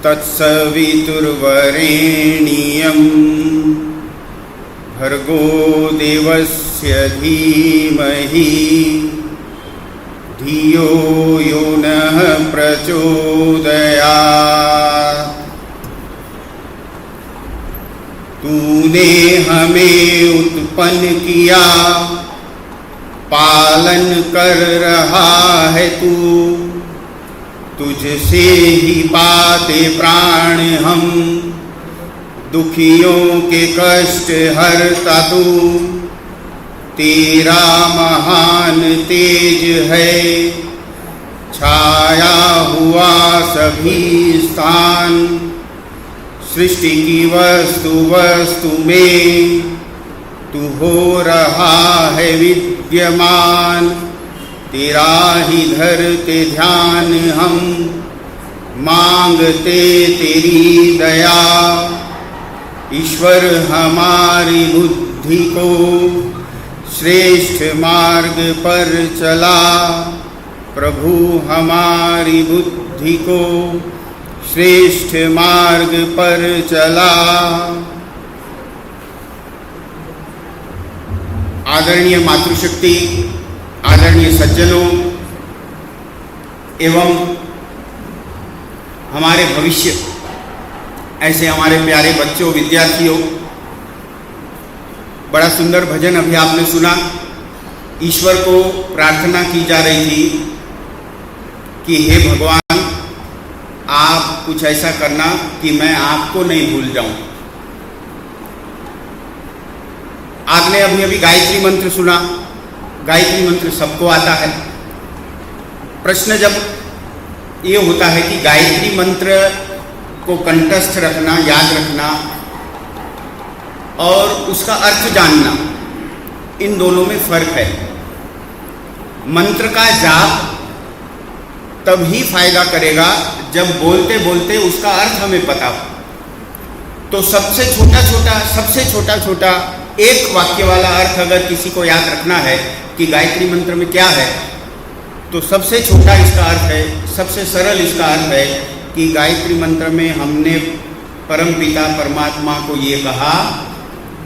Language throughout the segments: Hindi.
तत्सवितुर्वरेण्यं भर्गो देवस्य धीमहि धियो यो नः प्रचोदयात्। तूने हमें उत्पन्न किया, पालन कर रहा है तू, तुझसे ही पाते प्राण हम, दुखियों के कष्ट हरता तू। तेरा महान तेज है, छाया हुआ सभी स्थान, सृष्टि की वस्तु वस्तु में तू हो रहा है विद्यमान। तेरा ही धरते ध्यान हम, मांगते तेरी दया। ईश्वर हमारी बुद्धि को श्रेष्ठ मार्ग पर चला, प्रभु हमारी बुद्धि को श्रेष्ठ मार्ग पर चला। आदरणीय मातृशक्ति, आदरणीय सज्जनों एवं हमारे भविष्य, ऐसे हमारे प्यारे बच्चों, विद्यार्थियों, बड़ा सुंदर भजन अभी आपने सुना। ईश्वर को प्रार्थना की जा रही थी कि हे भगवान, आप कुछ ऐसा करना कि मैं आपको नहीं भूल जाऊं। आपने अभी अभी गायत्री मंत्र सुना। गायत्री मंत्र सबको आता है। प्रश्न जब ये होता है कि गायत्री मंत्र को कंठस्थ रखना, याद रखना और उसका अर्थ जानना, इन दोनों में फर्क है। मंत्र का जाप तभी फायदा करेगा जब बोलते बोलते उसका अर्थ हमें पता हो। तो सबसे छोटा छोटा एक वाक्य वाला अर्थ अगर किसी को याद रखना है कि गायत्री मंत्र में क्या है, तो सबसे छोटा इसका अर्थ है, सबसे सरल इसका अर्थ है कि गायत्री मंत्र में हमने परमपिता परमात्मा को ये कहा,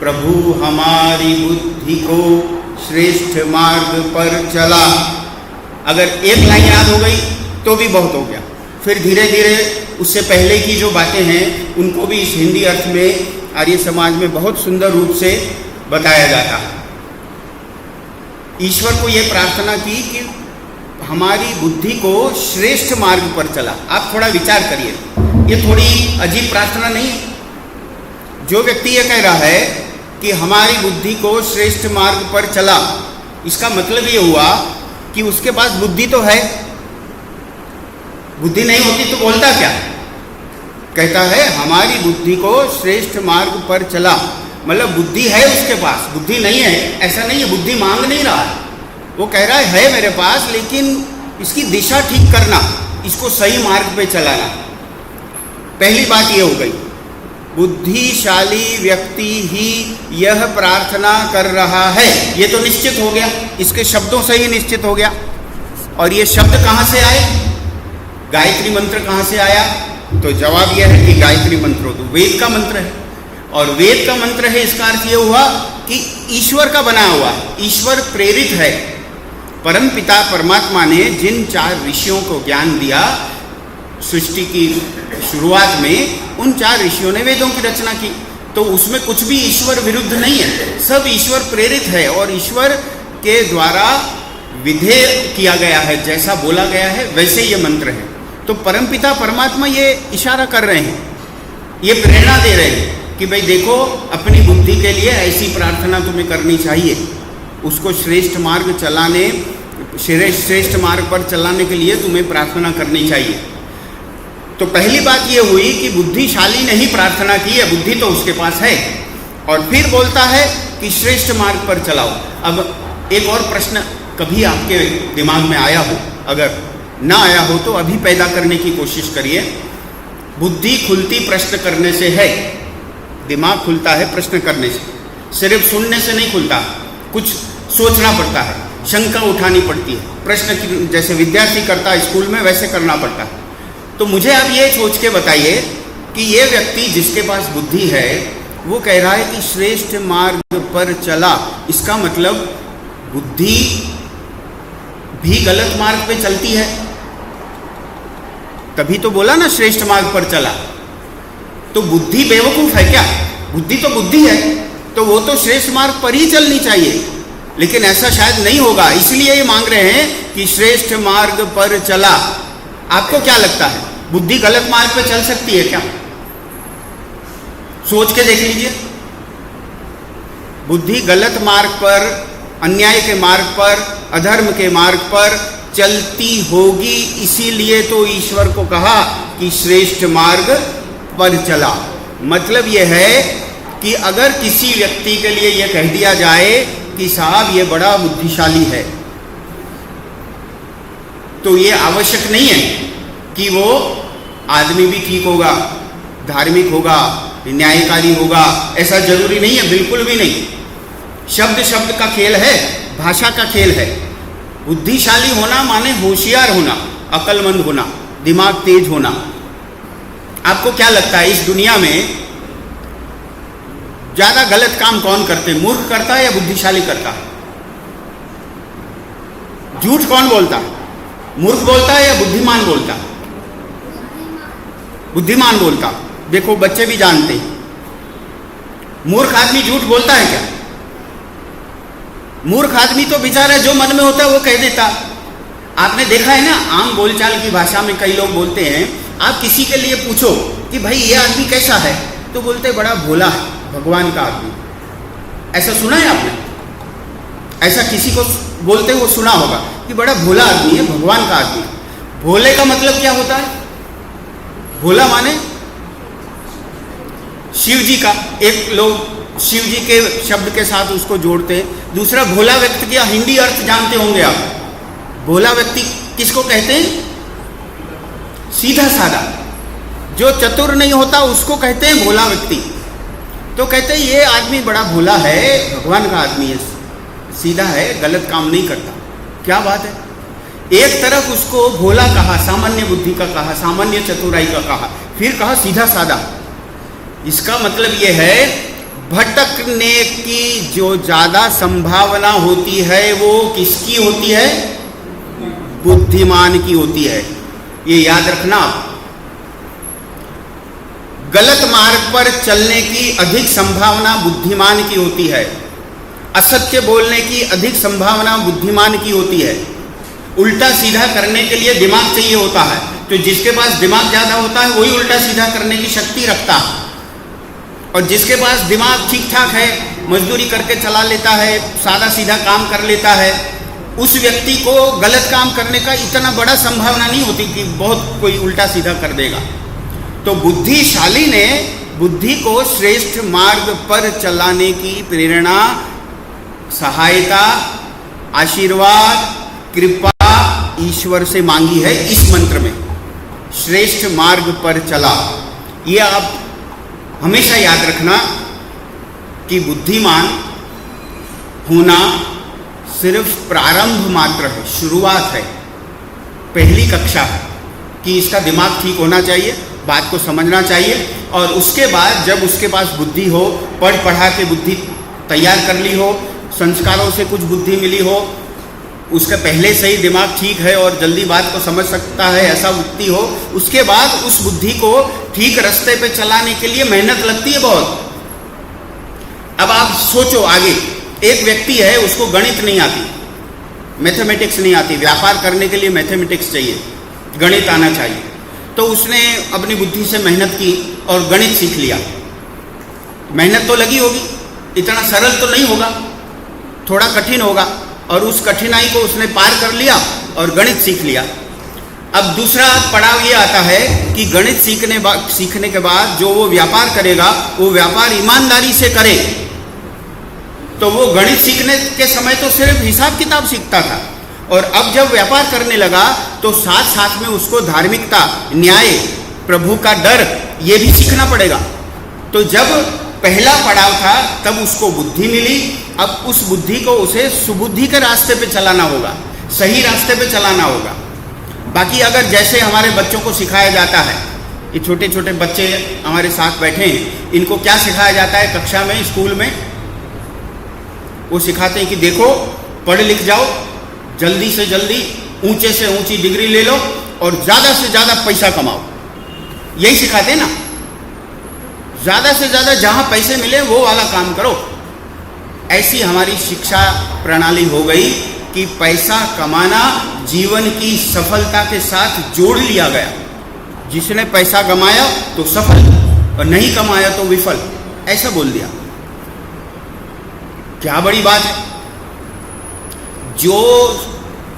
प्रभु हमारी बुद्धि को श्रेष्ठ मार्ग पर चला। अगर एक लाइन याद हो गई तो भी बहुत हो गया। फिर धीरे धीरे उससे पहले की जो बातें हैं उनको भी इस हिंदी अर्थ में आर्य समाज में बहुत सुंदर रूप से बताया जाता है। ईश्वर को ये प्रार्थना की कि हमारी बुद्धि को श्रेष्ठ मार्ग पर चला। आप थोड़ा विचार करिए, ये थोड़ी अजीब प्रार्थना नहीं है? जो व्यक्ति ये कह रहा है कि हमारी बुद्धि को श्रेष्ठ मार्ग पर चला, इसका मतलब ये हुआ कि उसके पास बुद्धि तो है। बुद्धि नहीं होती तो बोलता क्या? कहता है हमारी बुद्धि को श्रेष्ठ मार्ग पर चला, मतलब बुद्धि है उसके पास, बुद्धि नहीं है ऐसा नहीं है। बुद्धि मांग नहीं रहा है, वो कह रहा है मेरे पास, लेकिन इसकी दिशा ठीक करना, इसको सही मार्ग पे चलाना। पहली बात ये हो गई, बुद्धिशाली व्यक्ति ही यह प्रार्थना कर रहा है, ये तो निश्चित हो गया, इसके शब्दों से ही निश्चित हो गया। और ये शब्द कहाँ से आए? गायत्री मंत्र कहाँ से आया? तो जवाब यह है कि गायत्री मंत्र तो वेद का मंत्र है, और वेद का मंत्र है इसका अर्थ ये हुआ कि ईश्वर का बना हुआ, ईश्वर प्रेरित है। परम पिता परमात्मा ने जिन 4 ऋषियों को ज्ञान दिया सृष्टि की शुरुआत में, उन 4 ऋषियों ने वेदों की रचना की, तो उसमें कुछ भी ईश्वर विरुद्ध नहीं है, सब ईश्वर प्रेरित है और ईश्वर के द्वारा विधेय किया गया है। जैसा बोला गया है वैसे ये मंत्र है। तो परमपिता परमात्मा ये इशारा कर रहे हैं, ये प्रेरणा दे रहे हैं कि भाई देखो, अपनी बुद्धि के लिए ऐसी प्रार्थना तुम्हें करनी चाहिए, उसको श्रेष्ठ मार्ग पर चलाने के लिए तुम्हें प्रार्थना करनी चाहिए। तो पहली बात ये हुई कि बुद्धिशाली ने ही प्रार्थना की है, बुद्धि तो उसके पास है। और फिर बोलता है कि कि श्रेष्ठ मार्ग पर चलाओ। अब एक और प्रश्न कभी आपके दिमाग में आया हो, अगर ना आया हो तो अभी पैदा करने की कोशिश करिए। बुद्धि खुलती प्रश्न करने से है, दिमाग खुलता है प्रश्न करने से, सिर्फ सुनने से नहीं खुलता, कुछ सोचना पड़ता है, शंका उठानी पड़ती है, प्रश्न की जैसे विद्यार्थी करता है स्कूल में वैसे करना पड़ता है। तो मुझे आप ये सोच के बताइए कि ये व्यक्ति जिसके पास बुद्धि है वो कह रहा है कि श्रेष्ठ मार्ग पर चला, इसका मतलब बुद्धि भी गलत मार्ग पे चलती है, तभी तो बोला ना श्रेष्ठ मार्ग पर चला। तो बुद्धि बेवकूफ है क्या? बुद्धि तो बुद्धि है, तो वो तो श्रेष्ठ मार्ग पर ही चलनी चाहिए, लेकिन ऐसा शायद नहीं होगा, इसलिए ये मांग रहे हैं कि श्रेष्ठ मार्ग पर चला। आपको क्या लगता है, बुद्धि गलत मार्ग पर चल सकती है क्या? सोच के देख लीजिए। बुद्धि गलत मार्ग पर, अन्याय के मार्ग पर, अधर्म के मार्ग पर चलती होगी, इसीलिए तो ईश्वर को कहा कि श्रेष्ठ मार्ग पर चला। मतलब यह है कि अगर किसी व्यक्ति के लिए यह कह दिया जाए कि साहब ये बड़ा बुद्धिशाली है, तो ये आवश्यक नहीं है कि वो आदमी भी ठीक होगा, धार्मिक होगा, न्यायकारी होगा, ऐसा जरूरी नहीं है, बिल्कुल भी नहीं। शब्द शब्द का खेल है, भाषा का खेल है। बुद्धिशाली होना माने होशियार होना, अक्लमंद होना, दिमाग तेज होना। आपको क्या लगता है इस दुनिया में ज्यादा गलत काम कौन करते हैं, मूर्ख करता है या बुद्धिशाली करता है? झूठ कौन बोलता है, मूर्ख बोलता है या बुद्धिमान बोलता है? बुद्धिमान बोलता। देखो बच्चे भी जानते हैं। मूर्ख आदमी झूठ बोलता है क्या? मूर्ख आदमी तो बेचारा जो मन में होता है वो कह देता। आपने देखा है ना, आम बोलचाल की भाषा में कई लोग बोलते हैं, आप किसी के लिए पूछो कि भाई ये आदमी कैसा है, तो बोलते बड़ा भोला है, भगवान का आदमी। ऐसा सुना है आपने? ऐसा किसी को बोलते हुए सुना होगा कि बड़ा भोला आदमी है, भगवान का आदमी। भोले का मतलब क्या होता है? भोला माने शिव जी का, एक लोग शिव जी के शब्द के साथ उसको जोड़ते हैं। दूसरा भोला व्यक्ति का हिंदी अर्थ जानते होंगे आप। भोला व्यक्ति किसको कहते हैं? सीधा साधा, जो चतुर नहीं होता उसको कहते हैं भोला व्यक्ति। तो कहते हैं ये आदमी बड़ा भोला है, भगवान का आदमी है, सीधा है, गलत काम नहीं करता। क्या बात है। एक तरफ उसको भोला कहा, सामान्य बुद्धि का कहा, सामान्य चतुराई का कहा, फिर कहा सीधा साधा। इसका मतलब ये है भटकने की जो ज्यादा संभावना होती है वो किसकी होती है? बुद्धिमान की होती है। ये याद रखना। गलत मार्ग पर चलने की अधिक संभावना बुद्धिमान की होती है। असत्य बोलने की अधिक संभावना बुद्धिमान की होती है। उल्टा सीधा करने के लिए दिमाग चाहिए होता है, तो जिसके पास दिमाग ज्यादा होता है वही उल्टा सीधा करने की शक्ति रखता है। और जिसके पास दिमाग ठीक ठाक है, मजदूरी करके चला लेता है, सादा सीधा काम कर लेता है, उस व्यक्ति को गलत काम करने का इतना बड़ा संभावना नहीं होती कि बहुत कोई उल्टा सीधा कर देगा। तो बुद्धिशाली ने बुद्धि को श्रेष्ठ मार्ग पर चलाने की प्रेरणा, सहायता, आशीर्वाद, कृपा ईश्वर से मांगी है। इस मंत्र में श्रेष्ठ मार्ग पर चला, ये आप हमेशा याद रखना कि बुद्धिमान होना सिर्फ प्रारंभ मात्र है, शुरुआत है, पहली कक्षा है कि इसका दिमाग ठीक होना चाहिए, बात को समझना चाहिए, और उसके बाद जब उसके पास बुद्धि हो, पढ़ पढ़ा के बुद्धि तैयार कर ली हो, संस्कारों से कुछ बुद्धि मिली हो, उसका पहले से ही दिमाग ठीक है और जल्दी बात को समझ सकता है, ऐसा बुद्धि हो, उसके बाद उस बुद्धि को ठीक रास्ते पे चलाने के लिए मेहनत लगती है बहुत। अब आप सोचो आगे, एक व्यक्ति है उसको गणित नहीं आती, मैथमेटिक्स नहीं आती, व्यापार करने के लिए मैथमेटिक्स चाहिए, गणित आना चाहिए, तो उसने अपनी बुद्धि से मेहनत की और गणित सीख लिया। मेहनत तो लगी होगी, इतना सरल तो नहीं होगा, थोड़ा कठिन होगा, और उस कठिनाई को उसने पार कर लिया और गणित सीख लिया। अब दूसरा पड़ाव ये आता है कि गणित सीखने के बाद जो वो व्यापार करेगा वो व्यापार ईमानदारी से करे, तो वो गणित सीखने के समय तो सिर्फ हिसाब किताब सीखता था, और अब जब व्यापार करने लगा तो साथ साथ में उसको धार्मिकता, न्याय, प्रभु का डर, ये भी सीखना पड़ेगा। तो जब पहला पड़ाव था तब उसको बुद्धि मिली, अब उस बुद्धि को उसे सुबुद्धि के रास्ते पे चलाना होगा, सही रास्ते पे चलाना होगा। बाकी अगर जैसे हमारे बच्चों को सिखाया जाता है, ये छोटे छोटे बच्चे हमारे साथ बैठे हैं, इनको क्या सिखाया जाता है कक्षा में, स्कूल में? वो सिखाते हैं कि देखो पढ़ लिख जाओ, जल्दी से जल्दी ऊंचे से ऊंची डिग्री ले लो और ज़्यादा से ज़्यादा पैसा कमाओ, यही सिखाते हैं ना। ज़्यादा से ज़्यादा जहाँ पैसे मिले वो वाला काम करो। ऐसी हमारी शिक्षा प्रणाली हो गई कि पैसा कमाना जीवन की सफलता के साथ जोड़ लिया गया। जिसने पैसा कमाया तो सफल और नहीं कमाया तो विफल, ऐसा बोल दिया। क्या बड़ी बात है। जो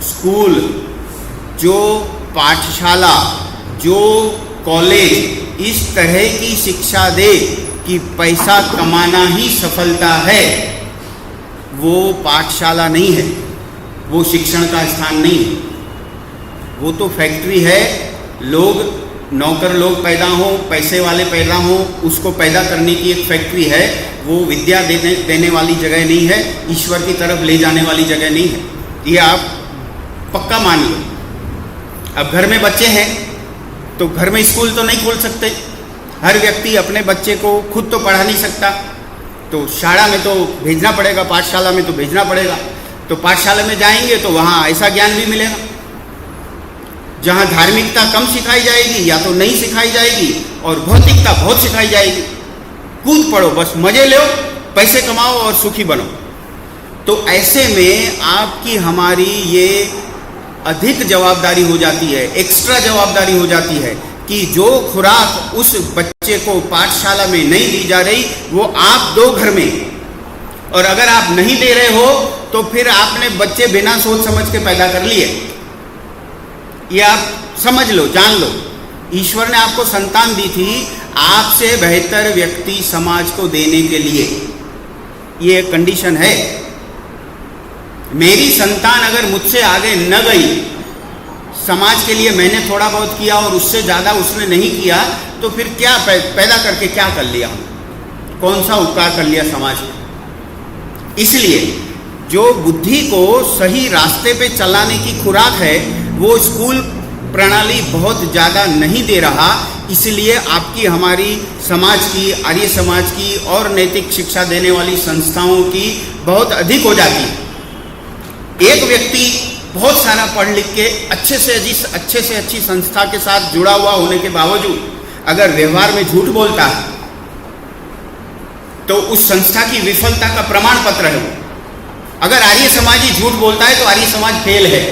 स्कूल, जो पाठशाला, जो कॉलेज इस तरह की शिक्षा दे कि पैसा कमाना ही सफलता है, वो पाठशाला नहीं है, वो शिक्षण का स्थान नहीं है, वो तो फैक्ट्री है। लोग, नौकर लोग पैदा हों, पैसे वाले पैदा हों, उसको पैदा करने की एक फैक्ट्री है। वो विद्या देने वाली जगह नहीं है, ईश्वर की तरफ ले जाने वाली जगह नहीं है, ये आप पक्का मान लो। अब घर में बच्चे हैं तो घर में स्कूल तो नहीं खोल सकते, हर व्यक्ति अपने बच्चे को खुद तो पढ़ा नहीं सकता, तो शाला में तो भेजना पड़ेगा, पाठशाला में तो भेजना पड़ेगा। तो पाठशाला में जाएंगे तो वहाँ ऐसा ज्ञान भी मिलेगा जहाँ धार्मिकता कम सिखाई जाएगी या तो नहीं सिखाई जाएगी, और भौतिकता बहुत सिखाई जाएगी। कूद पड़ो, बस मजे लो, पैसे कमाओ और सुखी बनो। तो ऐसे में आपकी हमारी ये अधिक जवाबदारी हो जाती है, एक्स्ट्रा जवाबदारी हो जाती है कि जो खुराक उस बच्चे को पाठशाला में नहीं दी जा रही वो आप दो घर में, और अगर आप नहीं दे रहे हो तो फिर आपने बच्चे बिना सोच समझ के पैदा कर लिए। ये आप समझ लो, जान लो। ईश्वर ने आपको संतान दी थी आपसे बेहतर व्यक्ति समाज को देने के लिए, ये एक कंडीशन है। मेरी संतान अगर मुझसे आगे न गई, समाज के लिए मैंने थोड़ा बहुत किया और उससे ज़्यादा उसने नहीं किया, तो फिर क्या पैदा करके क्या कर लिया, कौन सा उपकार कर लिया समाज में। इसलिए जो बुद्धि को सही रास्ते पे चलाने की खुराक है वो स्कूल प्रणाली बहुत ज़्यादा नहीं दे रहा। इसलिए आपकी हमारी समाज की, आर्य समाज की और नैतिक शिक्षा देने वाली संस्थाओं की बहुत अधिक हो जाती है। एक व्यक्ति बहुत सारा पढ़ लिख के अच्छे से अच्छी संस्था के साथ जुड़ा हुआ होने के बावजूद अगर व्यवहार में झूठ बोलता है तो उस संस्था की विफलता का प्रमाण पत्र है वो। अगर आर्य समाजी झूठ बोलता है तो आर्य समाज फेल है।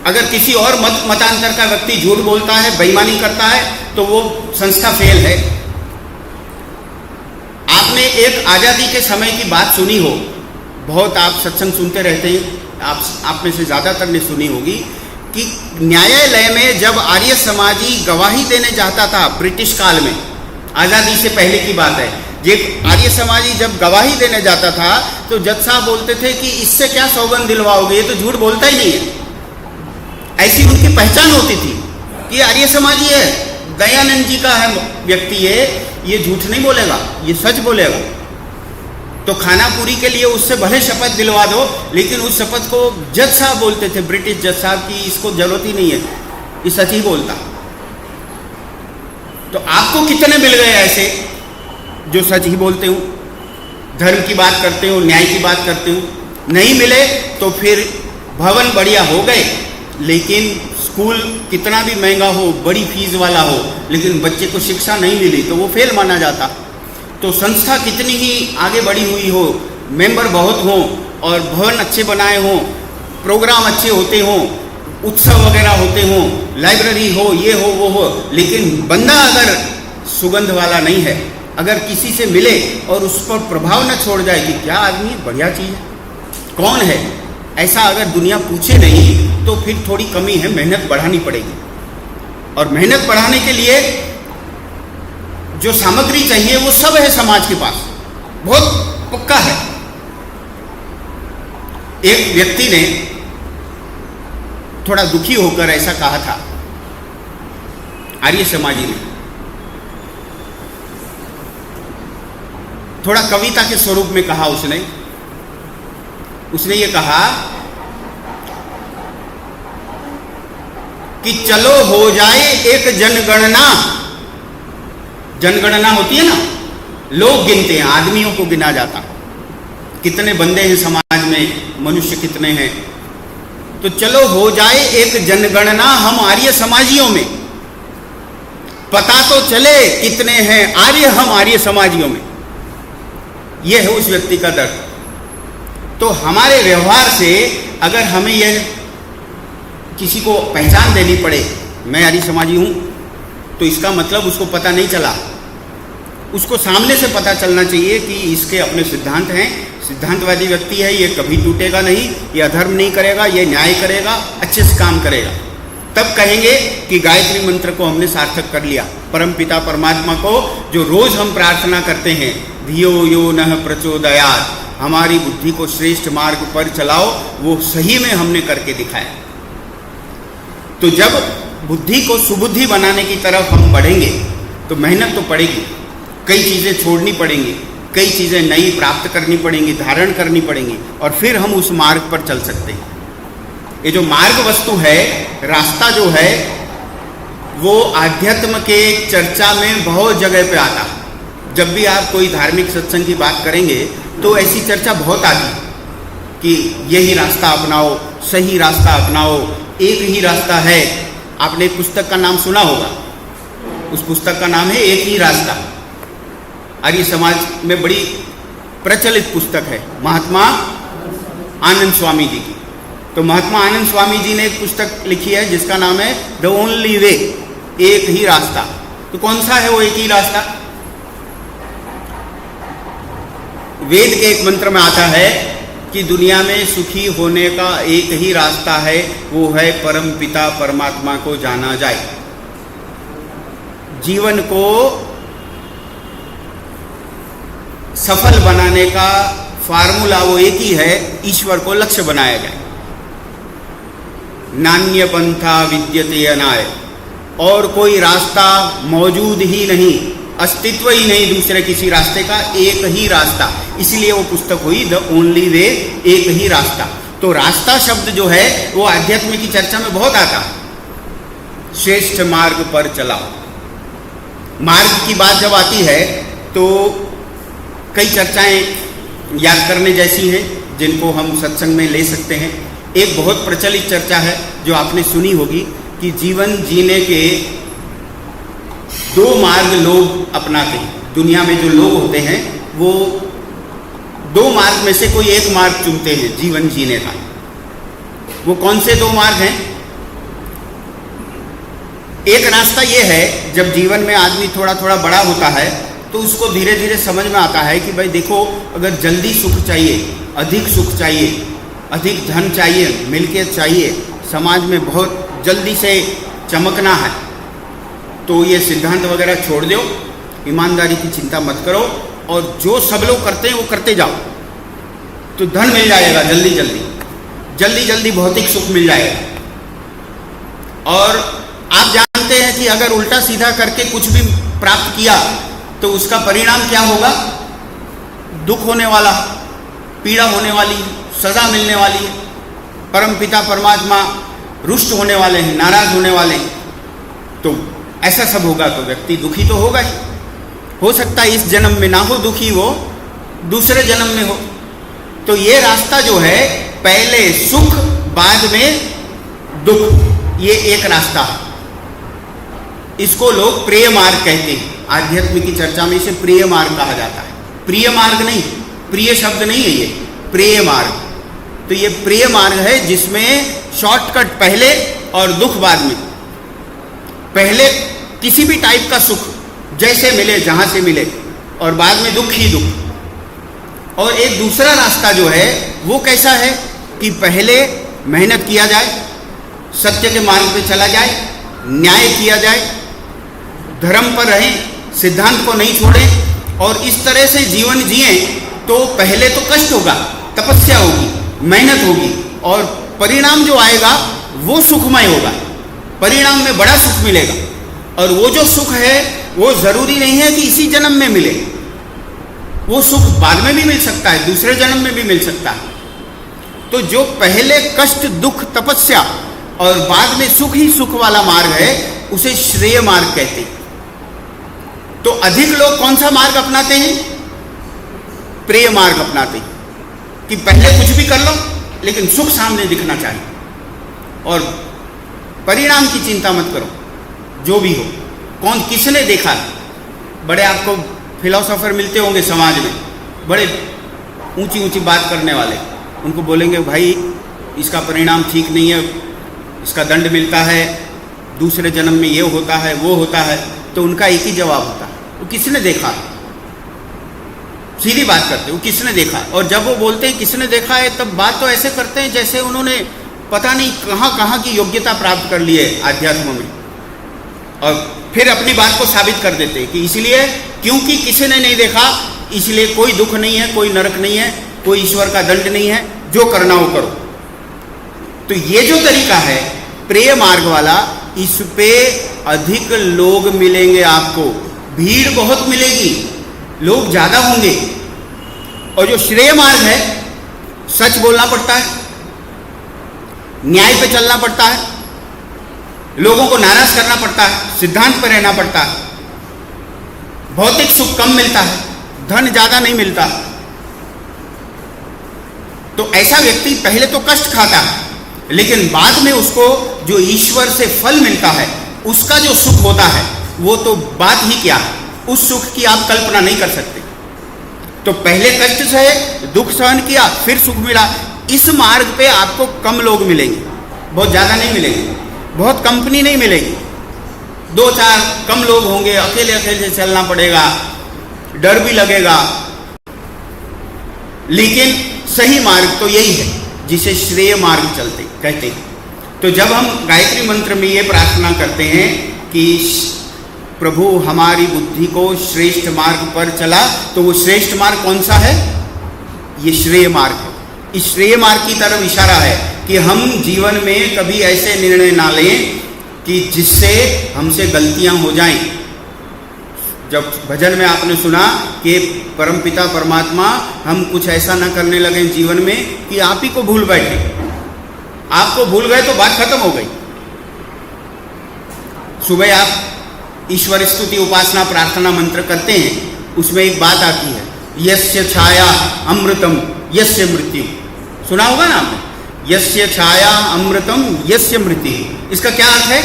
अगर किसी और मतांतर का व्यक्ति झूठ बोलता है, बेईमानी करता है, तो वो संस्था फेल है। आपने एक आज़ादी के समय की बात सुनी हो, बहुत आप सत्संग सुनते रहते हैं, आप में से ज़्यादातर ने सुनी होगी कि न्यायालय में जब आर्य समाजी गवाही देने जाता था ब्रिटिश काल में, आज़ादी से पहले की बात है, ये आर्य समाजी जब गवाही देने जाता था तो जज साहब बोलते थे कि इससे क्या सौगंध दिलवाओगे, ये तो झूठ बोलता ही नहीं है। ऐसी उनकी पहचान होती थी कि आर्य समाजी है, दयानंद जी का है व्यक्ति है, ये झूठ नहीं बोलेगा, ये सच बोलेगा। तो खाना पूरी के लिए उससे भले शपथ दिलवा दो, लेकिन उस शपथ को जज साहब बोलते थे, ब्रिटिश जज साहब, की इसको जरूरत ही नहीं है, ये सच ही बोलता। तो आपको कितने मिल गए ऐसे जो सच ही बोलते हो, धर्म की बात करते हो, न्याय की बात करते हो? नहीं मिले तो फिर भवन बढ़िया हो गए, लेकिन स्कूल कितना भी महंगा हो, बड़ी फीस वाला हो, लेकिन बच्चे को शिक्षा नहीं मिली तो वो फेल माना जाता। तो संस्था कितनी ही आगे बढ़ी हुई हो, मेंबर बहुत हों और भवन अच्छे बनाए हों, प्रोग्राम अच्छे होते हों, उत्सव वगैरह होते हों, लाइब्रेरी हो, ये हो वो हो, लेकिन बंदा अगर सुगंध वाला नहीं है, अगर किसी से मिले और उस पर प्रभाव न छोड़ जाए कि क्या आदमी है, बढ़िया चीज़ है, कौन है, ऐसा अगर दुनिया पूछे नहीं तो फिर थोड़ी कमी है, मेहनत बढ़ानी पड़ेगी। और मेहनत बढ़ाने के लिए जो सामग्री चाहिए वो सब है समाज के पास, बहुत पक्का है। एक व्यक्ति ने थोड़ा दुखी होकर ऐसा कहा था, आर्य समाजी ने, थोड़ा कविता के स्वरूप में कहा उसने ये कहा कि चलो हो जाए एक जनगणना। जनगणना होती है ना, लोग गिनते हैं, आदमियों को गिना जाता, कितने बंदे हैं समाज में, मनुष्य कितने हैं। तो चलो हो जाए एक जनगणना हम आर्य समाजियों में, पता तो चले कितने हैं आर्य हम आर्य समाजियों में। यह है उस व्यक्ति का दर्द। तो हमारे व्यवहार से अगर हमें यह किसी को पहचान देनी पड़े, मैं आर्य समाजी हूं, तो इसका मतलब उसको पता नहीं चला। उसको सामने से पता चलना चाहिए कि इसके अपने सिद्धांत हैं, सिद्धांतवादी व्यक्ति है, ये कभी टूटेगा नहीं, ये अधर्म नहीं करेगा, ये न्याय करेगा, अच्छे से काम करेगा। तब कहेंगे कि गायत्री मंत्र को हमने सार्थक कर लिया। परम पिता परमात्मा को जो रोज हम प्रार्थना करते हैं, धियो यो नः प्रचोदयात्, हमारी बुद्धि को श्रेष्ठ मार्ग पर चलाओ, वो सही में हमने करके दिखाया। तो जब बुद्धि को सुबुद्धि बनाने की तरफ हम बढ़ेंगे तो मेहनत तो पड़ेगी, कई चीज़ें छोड़नी पड़ेंगी, कई चीज़ें नई प्राप्त करनी पड़ेंगी, धारण करनी पड़ेंगी, और फिर हम उस मार्ग पर चल सकते हैं। ये जो मार्ग वस्तु है, रास्ता जो है, वो आध्यात्म के चर्चा में बहुत जगह पे आता है। जब भी आप कोई धार्मिक सत्संग की बात करेंगे तो ऐसी चर्चा बहुत आती है कि यही रास्ता अपनाओ, सही रास्ता अपनाओ, एक ही रास्ता है। आपने एक पुस्तक का नाम सुना होगा, उस पुस्तक का नाम है एक ही रास्ता। आर्य समाज में बड़ी प्रचलित पुस्तक है, महात्मा आनंद स्वामी जी की। तो महात्मा आनंद स्वामी जी ने एक पुस्तक लिखी है जिसका नाम है द ओनली वे, एक ही रास्ता। तो कौन सा है वो एक ही रास्ता? वेद के एक मंत्र में आता है कि दुनिया में सुखी होने का एक ही रास्ता है, वो है परम पिता परमात्मा को जाना जाए। जीवन को सफल बनाने का फार्मूला वो एक ही है, ईश्वर को लक्ष्य बनाया जाए। नान्य पंथा विद्यते अनाय, और कोई रास्ता मौजूद ही नहीं, अस्तित्व ही नहीं दूसरे किसी रास्ते का, एक ही रास्ता। इसलिए वो पुस्तक हुई द ओनली वे, एक ही रास्ता। तो रास्ता शब्द जो है वो आध्यात्म की चर्चा में बहुत आता है। श्रेष्ठ मार्ग पर चलाओ, मार्ग की बात जब आती है तो कई चर्चाएं याद करने जैसी हैं जिनको हम सत्संग में ले सकते हैं। एक बहुत प्रचलित चर्चा है जो आपने सुनी होगी कि जीवन जीने के दो मार्ग लोग अपनाते हैं। दुनिया में जो लोग होते हैं वो दो मार्ग में से कोई एक मार्ग चुनते हैं जीवन जीने का। वो कौन से दो मार्ग हैं? एक रास्ता ये है, जब जीवन में आदमी थोड़ा थोड़ा बड़ा होता है तो उसको धीरे धीरे समझ में आता है कि भाई देखो, अगर जल्दी सुख चाहिए, अधिक सुख चाहिए, अधिक धन चाहिए, मिल्कियत चाहिए, समाज में बहुत जल्दी से चमकना है, तो ये सिद्धांत वगैरह छोड़ दो, ईमानदारी की चिंता मत करो, और जो सब लोग करते हैं वो करते जाओ, तो धन मिल जाएगा जल्दी जल्दी, जल्दी जल्दी भौतिक सुख मिल जाएगा। और आप जानते हैं कि अगर उल्टा सीधा करके कुछ भी प्राप्त किया तो उसका परिणाम क्या होगा? दुख होने वाला, पीड़ा होने वाली, सजा मिलने वाली है। परम पिता परमात्मा रुष्ट होने वाले हैं, नाराज होने वाले हैं। तो ऐसा सब होगा तो व्यक्ति दुखी तो होगा ही। हो सकता है इस जन्म में ना हो दुखी, वो दूसरे जन्म में हो। तो ये रास्ता जो है, पहले सुख बाद में दुख, ये एक रास्ता है। इसको लोग प्रिय मार्ग कहते हैं। आध्यात्म की चर्चा में इसे प्रिय मार्ग कहा जाता है। प्रिय मार्ग नहीं, प्रिय शब्द नहीं है ये, प्रिय मार्ग। तो ये प्रिय मार्ग है जिसमें शॉर्टकट पहले और दुख बाद में। पहले किसी भी टाइप का सुख जैसे मिले, जहां से मिले, और बाद में दुख ही दुख। और एक दूसरा रास्ता जो है वो कैसा है कि पहले मेहनत किया जाए, सत्य के मार्ग पे चला जाए, न्याय किया जाए, धर्म पर रहें, सिद्धांत को नहीं छोड़ें, और इस तरह से जीवन जिए। तो पहले तो कष्ट होगा, तपस्या होगी, मेहनत होगी और परिणाम जो आएगा वो सुखमय होगा, परिणाम में बड़ा सुख मिलेगा। और वो जो सुख है वो ज़रूरी नहीं है कि इसी जन्म में मिले, वो सुख बाद में भी मिल सकता है, दूसरे जन्म में भी मिल सकता है। तो जो पहले कष्ट, दुख, तपस्या और बाद में सुख ही सुख वाला मार्ग है उसे श्रेय मार्ग कहते हैं। तो अधिक लोग कौन सा मार्ग अपनाते हैं? प्रेय मार्ग अपनाते हैं कि पहले कुछ भी कर लो लेकिन सुख सामने दिखना चाहिए और परिणाम की चिंता मत करो, जो भी हो। कौन किसने देखा? बड़े आपको फिलोसोफर मिलते होंगे समाज में, बड़े ऊंची ऊंची बात करने वाले, उनको बोलेंगे भाई इसका परिणाम ठीक नहीं है, इसका दंड मिलता है, दूसरे जन्म में ये होता है वो होता है। तो उनका एक ही जवाब होता है, वो किसने देखा? सीधी बात करते, वो किसने देखा? और जब वो बोलते हैं किसने देखा है, तब बात तो ऐसे करते हैं जैसे उन्होंने पता नहीं कहाँ कहाँ की योग्यता प्राप्त कर ली है आध्यात्म में, और फिर अपनी बात को साबित कर देते हैं कि इसलिए क्योंकि किसी ने नहीं देखा इसलिए कोई दुख नहीं है, कोई नरक नहीं है, कोई ईश्वर का दंड नहीं है, जो करना हो करो। तो ये जो तरीका है प्रेय मार्ग वाला, इस पे अधिक लोग मिलेंगे, आपको भीड़ बहुत मिलेगी, लोग ज्यादा होंगे। और जो श्रेय मार्ग है, सच बोलना पड़ता है, न्याय पे चलना पड़ता है, लोगों को नाराज करना पड़ता है, सिद्धांत पर रहना पड़ता है, भौतिक सुख कम मिलता है, धन ज्यादा नहीं मिलता। तो ऐसा व्यक्ति पहले तो कष्ट खाता है, लेकिन बाद में उसको जो ईश्वर से फल मिलता है, उसका जो सुख होता है, वो तो बात ही क्या है, उस सुख की आप कल्पना नहीं कर सकते। तो पहले कष्ट सहे, दुख सहन किया, फिर सुख मिला। इस मार्ग पे आपको कम लोग मिलेंगे, बहुत ज़्यादा नहीं मिलेंगे, बहुत कंपनी नहीं मिलेगी, 2-4 कम लोग होंगे, अकेले अकेले चलना पड़ेगा, डर भी लगेगा। लेकिन सही मार्ग तो यही है जिसे श्रेय मार्ग चलते कहते हैं। तो जब हम गायत्री मंत्र में ये प्रार्थना करते हैं कि प्रभु हमारी बुद्धि को श्रेष्ठ मार्ग पर चला, तो वो श्रेष्ठ मार्ग कौन सा है? ये श्रेय मार्ग है। इस श्रेय मार्ग की तरफ इशारा है कि हम जीवन में कभी ऐसे निर्णय ना लें कि जिससे हमसे गलतियां हो जाएं। जब भजन में आपने सुना कि परमपिता परमात्मा हम कुछ ऐसा ना करने लगे जीवन में कि आप ही को भूल बैठे, आपको भूल गए तो बात खत्म हो गई। सुबह आप ईश्वर स्तुति उपासना प्रार्थना मंत्र करते हैं, उसमें एक बात आती है, यस्य छाया अमृतम यस्य मृत्यु। सुना होगा ना आपने, यस्य छाया अमृतम यस्य मृत्यु। इसका क्या अर्थ है?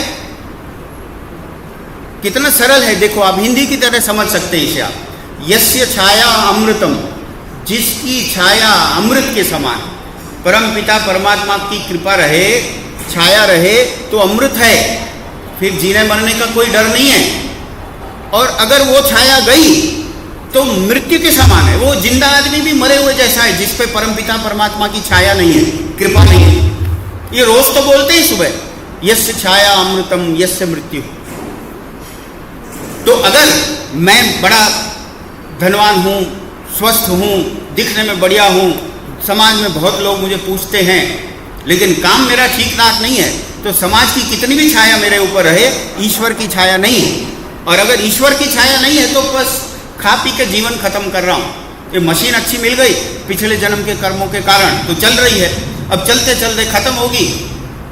कितना सरल है, देखो आप हिंदी की तरह समझ सकते हैं इसे आप। यस्य छाया अमृतम, जिसकी छाया अमृत के समान, परम पिता परमात्मा की कृपा रहे, छाया रहे तो अमृत है, फिर जीने मरने का कोई डर नहीं है। और अगर वो छाया गई तो मृत्यु के समान है, वो जिंदा आदमी भी मरे हुए जैसा है जिस पे परम पिता परमात्मा की छाया नहीं है, कृपा नहीं है। ये रोज तो बोलते हैं सुबह, यस्य छाया अमृतम यस्य मृत्यु। तो अगर मैं बड़ा धनवान हूँ, स्वस्थ हूँ, दिखने में बढ़िया हूँ, समाज में बहुत लोग मुझे पूछते हैं, लेकिन काम मेरा ठीक ठाक नहीं है, तो समाज की कितनी भी छाया मेरे ऊपर रहे, ईश्वर की छाया नहीं है। और अगर ईश्वर की छाया नहीं है तो बस खा पी के जीवन खत्म कर रहा हूँ। ये मशीन अच्छी मिल गई पिछले जन्म के कर्मों के कारण, तो चल रही है, अब चलते चलते खत्म होगी,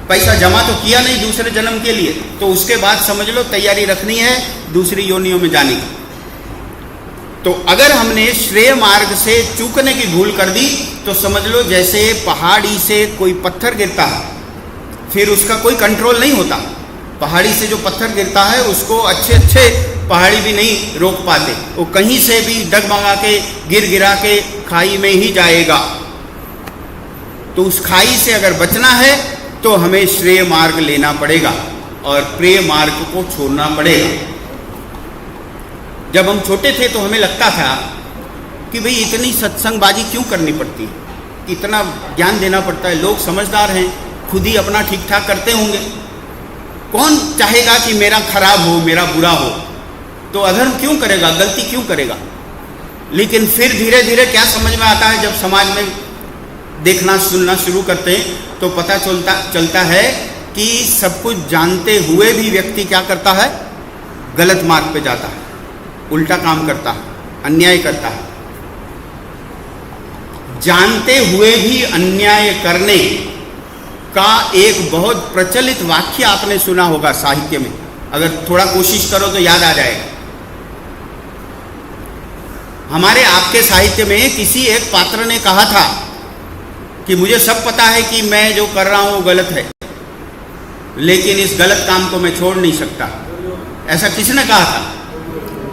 पैसा जमा तो किया नहीं दूसरे जन्म के लिए, तो उसके बाद समझ लो तैयारी रखनी है दूसरी योनियों में जाने की। तो अगर हमने श्रेय मार्ग से चूकने की भूल कर दी तो समझ लो जैसे पहाड़ी से कोई पत्थर गिरता है, फिर उसका कोई कंट्रोल नहीं होता। पहाड़ी से जो पत्थर गिरता है उसको अच्छे पहाड़ी भी नहीं रोक पाते, वो कहीं से भी डगमगा के गिर गिरा के खाई में ही जाएगा। तो उस खाई से अगर बचना है तो हमें श्रेय मार्ग लेना पड़ेगा और प्रेय मार्ग को छोड़ना पड़ेगा। जब हम छोटे थे तो हमें लगता था कि भाई इतनी सत्संगबाजी क्यों करनी पड़ती है, इतना ज्ञान देना पड़ता है, लोग समझदार हैं, खुद ही अपना ठीक ठाक करते होंगे, कौन चाहेगा कि मेरा खराब हो, मेरा बुरा हो, तो अधर्म क्यों करेगा, गलती क्यों करेगा। लेकिन फिर धीरे धीरे क्या समझ में आता है, जब समाज में देखना सुनना शुरू करते हैं तो पता चलता है कि सब कुछ जानते हुए भी व्यक्ति क्या करता है, गलत मार्ग पे जाता है, उल्टा काम करता है, अन्याय करता है। जानते हुए भी अन्याय करने का एक बहुत प्रचलित वाक्य आपने सुना होगा साहित्य में, अगर थोड़ा कोशिश करो तो याद आ जाएगा। हमारे आपके साहित्य में किसी एक पात्र ने कहा था कि मुझे सब पता है कि मैं जो कर रहा हूं वो गलत है, लेकिन इस गलत काम को मैं छोड़ नहीं सकता। ऐसा किसने कहा था?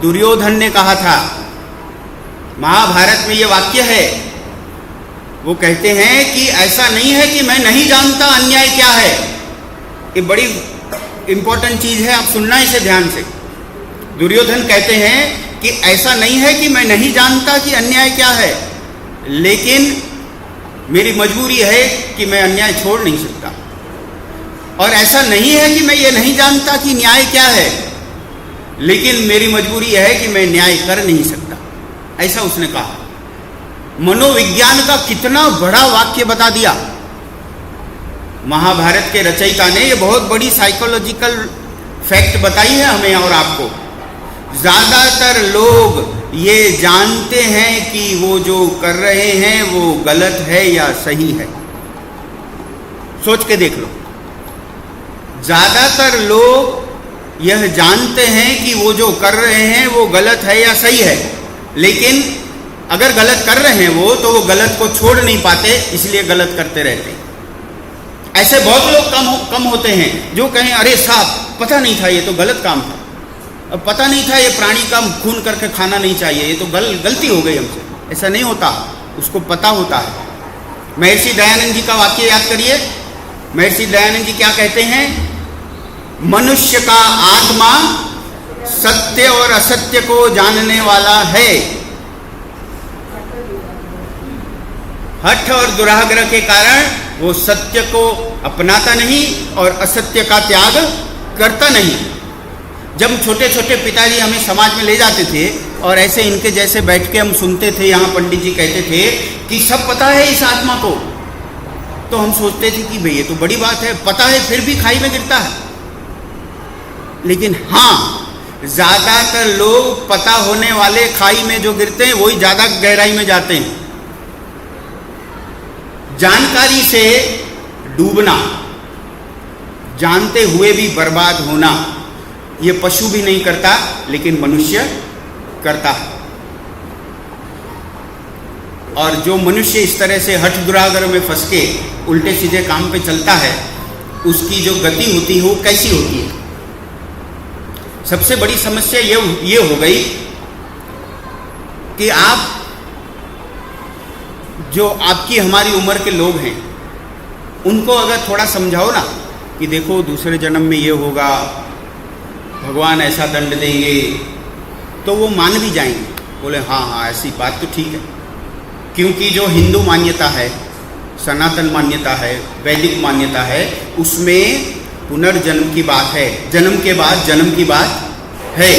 दुर्योधन ने कहा था। महाभारत में ये वाक्य है। वो कहते हैं कि ऐसा नहीं है कि मैं नहीं जानता अन्याय क्या है। ये बड़ी इंपॉर्टेंट चीज है, आप सुनना इसे ध्यान से। दुर्योधन कहते हैं कि ऐसा नहीं है कि मैं नहीं जानता कि अन्याय क्या है, लेकिन मेरी मजबूरी है कि मैं अन्याय छोड़ नहीं सकता। और ऐसा नहीं है कि मैं ये नहीं जानता कि न्याय क्या है, लेकिन मेरी मजबूरी है कि मैं न्याय कर नहीं सकता। ऐसा उसने कहा। मनोविज्ञान का कितना बड़ा वाक्य बता दिया। महाभारत के रचयिता ने ये बहुत बड़ी साइकोलॉजिकल फैक्ट बताई है हमें और आपको। ज़्यादातर लोग ये जानते हैं कि वो जो कर रहे हैं वो गलत है या सही है। सोच के देख लो। ज़्यादातर लोग यह जानते हैं कि वो जो कर रहे हैं वो गलत है या सही है, लेकिन अगर गलत कर रहे हैं वो, तो वो गलत को छोड़ नहीं पाते, इसलिए गलत करते रहते हैं। ऐसे बहुत लोग कम होते हैं जो कहें अरे साहब पता नहीं था ये तो गलत काम था, अब पता नहीं था ये प्राणी का खून करके खाना नहीं चाहिए, ये तो गलती हो गई हमसे। ऐसा नहीं होता, उसको पता होता है। महर्षि दयानंद जी का वाक्य याद करिए। महर्षि दयानंद जी क्या कहते हैं? मनुष्य का आत्मा सत्य और असत्य को जानने वाला है। हठ और दुराग्रह के कारण वो सत्य को अपनाता नहीं और असत्य का त्याग करता नहीं। जब छोटे छोटे पिताजी हमें समाज में ले जाते थे और ऐसे इनके जैसे बैठ के हम सुनते थे, यहाँ पंडित जी कहते थे कि सब पता है इस आत्मा को, तो हम सोचते थे कि भाई ये तो बड़ी बात है, पता है फिर भी खाई में गिरता है। लेकिन हाँ, ज़्यादातर लोग पता होने वाले खाई में जो गिरते हैं वही ज़्यादा गहराई में जाते हैं। जानकारी से डूबना, जानते हुए भी बर्बाद होना, ये पशु भी नहीं करता, लेकिन मनुष्य करता है। और जो मनुष्य इस तरह से हठ दुराग्रह में फंस के उल्टे सीधे काम पे चलता है, उसकी जो गति होती है वो कैसी होती है? सबसे बड़ी समस्या ये हो गई कि आप जो आपकी हमारी उम्र के लोग हैं उनको अगर थोड़ा समझाओ ना कि देखो दूसरे जन्म में ये होगा, भगवान ऐसा दंड देंगे, तो वो मान भी जाएंगे, बोले हाँ हाँ ऐसी बात तो ठीक है। क्योंकि जो हिंदू मान्यता है, सनातन मान्यता है, वैदिक मान्यता है, उसमें पुनर्जन्म की बात है, जन्म के बाद जन्म की बात है।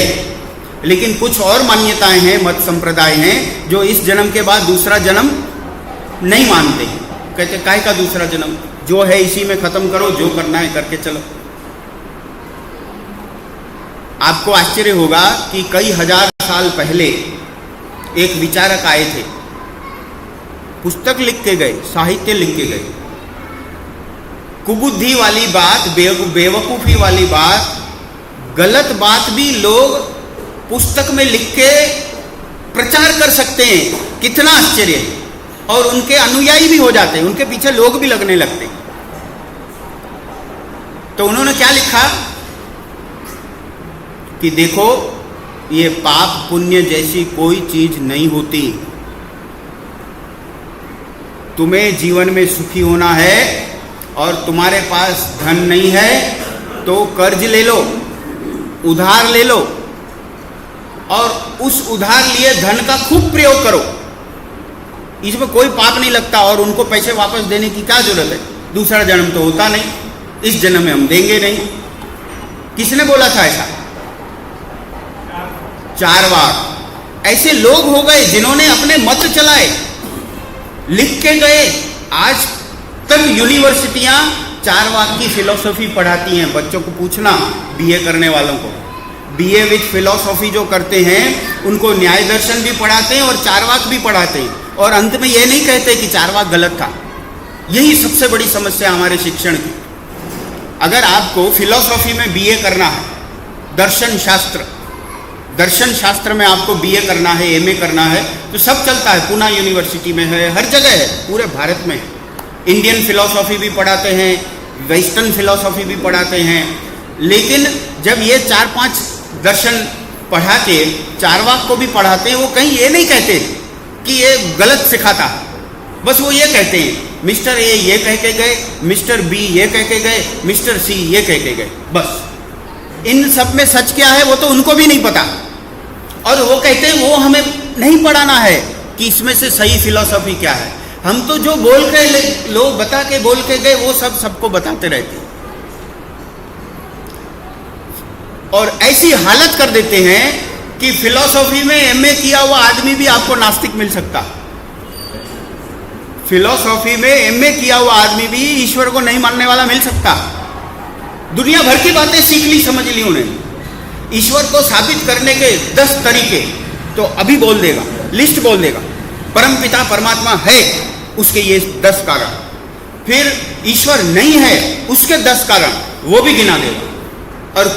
लेकिन कुछ और मान्यताएं हैं, मत संप्रदाय हैं, जो इस जन्म के बाद दूसरा जन्म नहीं मानते। कहते काहे का दूसरा जन्म, जो है इसी में खत्म करो, जो करना है करके चलो। आपको आश्चर्य होगा कि कई हजार साल पहले एक विचारक आए थे, पुस्तक लिख के गए, साहित्य लिख के गए। कुबुद्धि वाली बात, बेवकूफ़ी वाली बात, गलत बात भी लोग पुस्तक में लिख के प्रचार कर सकते हैं। कितना आश्चर्य है। और उनके अनुयायी भी हो जाते हैं, उनके पीछे लोग भी लगने लगते हैं। तो उन्होंने क्या लिखा कि देखो ये पाप पुण्य जैसी कोई चीज नहीं होती। तुम्हें जीवन में सुखी होना है और तुम्हारे पास धन नहीं है तो कर्ज ले लो, उधार ले लो, और उस उधार लिए धन का खूब प्रयोग करो। इसमें कोई पाप नहीं लगता और उनको पैसे वापस देने की क्या जरूरत है? दूसरा जन्म तो होता नहीं, इस जन्म में हम देंगे नहीं। किसने बोला था ऐसा? चारवाक। ऐसे लोग हो गए जिन्होंने अपने मत चलाए, लिख के गए आज तक यूनिवर्सिटियां चारवाक की फिलॉसफी पढ़ाती हैं। बच्चों को पूछना, बीए करने वालों को, बीए विद फिलॉसफी जो करते हैं उनको न्याय दर्शन भी पढ़ाते हैं और चारवाक भी पढ़ाते हैं, और अंत में ये नहीं कहते कि चारवाक गलत था। यही सबसे बड़ी समस्या हमारे शिक्षण की। अगर आपको फिलॉसफी में बीए करना है, दर्शन शास्त्र में आपको बीए करना है, एमए करना है, तो सब चलता है। पूना यूनिवर्सिटी में है, हर जगह है, पूरे भारत में। इंडियन फिलॉसफी भी पढ़ाते हैं, वेस्टर्न फिलॉसफी भी पढ़ाते हैं। लेकिन जब ये 4-5 दर्शन पढ़ा के चारवाक को भी पढ़ाते हैं, वो कहीं ये नहीं कहते कि ये गलत सिखाता। बस वो ये कहते हैं मिस्टर ए ये कह के गए, मिस्टर बी ये कह के गए, मिस्टर सी ये कह के गए। बस इन सब में सच क्या है वो तो उनको भी नहीं पता, और वो कहते हैं वो हमें नहीं पढ़ाना है कि इसमें से सही फिलॉसफी क्या है। हम तो जो बोल के लोग बता के बोल के गए वो सब सबको बताते रहते हैं, और ऐसी हालत कर देते हैं कि फिलॉसफी में एमए किया हुआ आदमी भी आपको नास्तिक मिल सकता। फिलॉसफी में एमए किया हुआ आदमी भी ईश्वर को नहीं मानने वाला मिल सकता। दुनिया भर की बातें सीख ली, समझ ली उन्हें। ईश्वर को साबित करने के 10 तरीके तो अभी बोल देगा, लिस्ट बोल देगा। परम पिता परमात्मा है, उसके ये 10 कारण। फिर ईश्वर नहीं है, उसके 10 कारण वो भी गिना देगा। और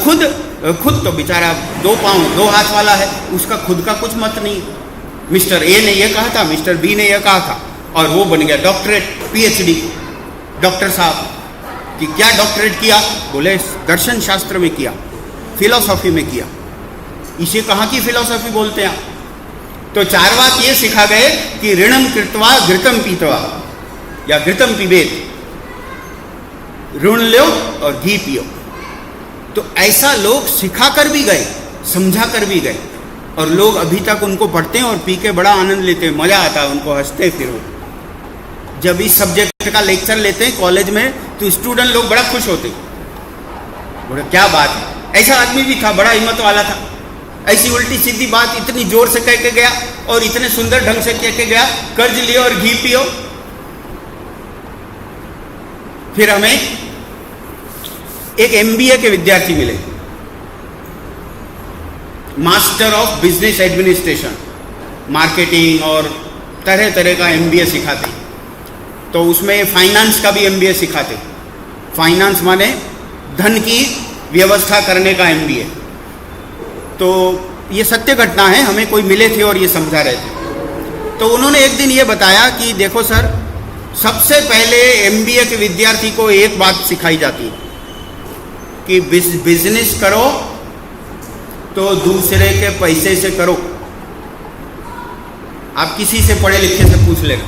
खुद तो बेचारा 2 पांव 2 हाथ वाला है, उसका खुद का कुछ मत नहीं। मिस्टर ए ने यह कहा था, मिस्टर बी ने यह कहा था, और वो बन गया डॉक्टरेट, पीएचडी डॉक्टर साहब। कि क्या डॉक्टरेट किया? बोले दर्शन शास्त्र में किया, फिलॉसफी में किया। इसे कहाँ की फिलॉसफी बोलते हैं? तो चारवाक ये सिखा गए कि ऋणम कृत्वा घृतम पीतवा, या घृतम पिबेत, ऋण लो और घी पियो। तो ऐसा लोग सिखा कर भी गए, समझा कर भी गए, और लोग अभी तक उनको पढ़ते हैं और पी के बड़ा आनंद लेते हैं, मजा आता है उनको, हंसते फिर वो। जब इस सब्जेक्ट का लेक्चर लेते हैं कॉलेज में तो स्टूडेंट लोग बड़ा खुश होते, बोले क्या बात है। ऐसा आदमी भी था, बड़ा हिम्मत वाला था, ऐसी उल्टी सीधी बात इतनी जोर से कह के गया और इतने सुंदर ढंग से कह के गया, कर्ज लियो और घी पियो। फिर हमें एक एमबीए के विद्यार्थी मिले, master of business administration, marketing और तरह तरह का एमबीए सिखाते। तो उसमें फाइनेंस का भी एमबीए सिखाते। फाइनेंस माने धन की व्यवस्था करने का एमबीए। तो ये सत्य घटना है, हमें कोई मिले थे और ये समझा रहे थे। तो उन्होंने एक दिन ये बताया कि देखो सर, सबसे पहले एमबीए के विद्यार्थी को एक बात सिखाई जाती है कि बिजनेस करो तो दूसरे के पैसे से करो। आप किसी से पढ़े लिखे से पूछ लेना,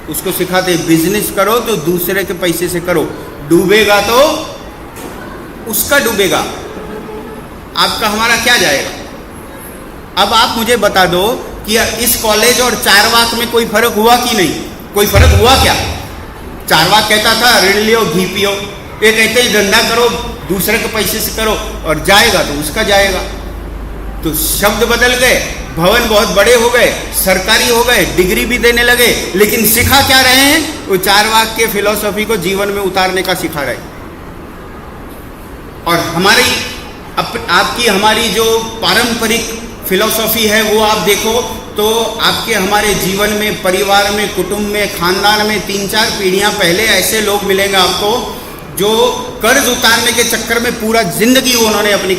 उसको सिखाते बिजनेस करो तो दूसरे के पैसे से करो, डूबेगा तो उसका डूबेगा, आपका हमारा क्या जाएगा। अब आप मुझे बता दो कि इस कॉलेज और चारवाक में कोई फर्क हुआ कि नहीं? कोई फर्क हुआ क्या? चारवाक कहता था ऋण लियो घी पियो, ये कहते हैं धंधा करो दूसरे के पैसे से करो, और जाएगा तो उसका जाएगा। तो शब्द बदल गए, भवन बहुत बड़े हो गए, सरकारी हो गए, डिग्री भी देने लगे, लेकिन सिखा क्या रहे हैं? वो चारवाक के फिलॉसफी को जीवन में उतारने का सिखा रहे। और आपकी हमारी जो पारंपरिक फिलॉसफी है वो आप देखो तो आपके हमारे जीवन में, परिवार में, कुटुंब में, खानदान में 3-4 पीढ़ियां पहले ऐसे लोग मिलेंगे आपको जो कर्ज उतारने के चक्कर में पूरा जिंदगी उन्होंने अपनी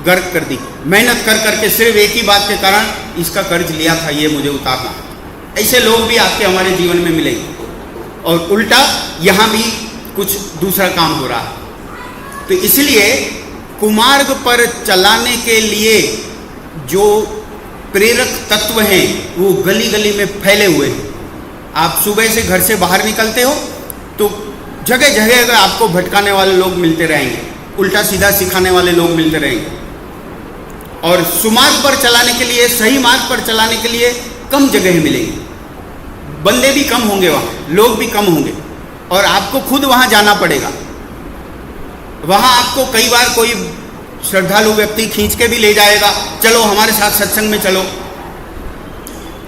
गर्क कर दी, मेहनत कर करके सिर्फ एक ही बात के कारण इसका कर्ज लिया था, ये मुझे उतारना। ऐसे लोग भी आपके हमारे जीवन में मिलेंगे। और उल्टा यहाँ भी कुछ दूसरा काम हो रहा है। तो इसलिए कुमार्ग पर चलाने के लिए जो प्रेरक तत्व हैं वो गली गली में फैले हुए हैं। आप सुबह से घर से बाहर निकलते हो तो जगह जगह आपको भटकाने वाले लोग मिलते रहेंगे, उल्टा सीधा सिखाने वाले लोग मिलते रहेंगे। और सुमार्ग पर चलाने के लिए, सही मार्ग पर चलाने के लिए कम जगह मिलेंगी, बंदे भी कम होंगे, वहाँ लोग भी कम होंगे, और आपको खुद वहाँ जाना पड़ेगा। वहाँ आपको कई बार कोई श्रद्धालु व्यक्ति खींच के भी ले जाएगा, चलो हमारे साथ सत्संग में चलो,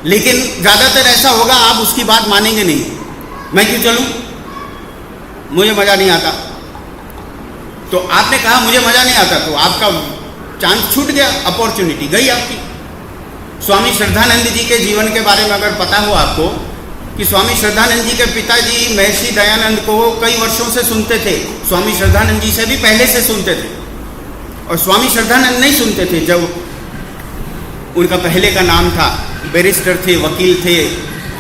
लेकिन ज़्यादातर ऐसा होगा आप उसकी बात मानेंगे नहीं, मैं क्यों चलूं, मुझे मज़ा नहीं आता। तो आपने कहा मुझे मज़ा नहीं आता, तो आपका चांस छूट गया, अपॉर्चुनिटी गई आपकी। स्वामी श्रद्धानंद जी के जीवन के बारे में अगर पता हो आपको कि स्वामी श्रद्धानंद जी के पिताजी महर्षि दयानंद को कई वर्षों से सुनते थे, स्वामी श्रद्धानंद जी से भी पहले से सुनते थे, और स्वामी श्रद्धानंद नहीं सुनते थे जब उनका पहले का नाम था, बैरिस्टर थे, वकील थे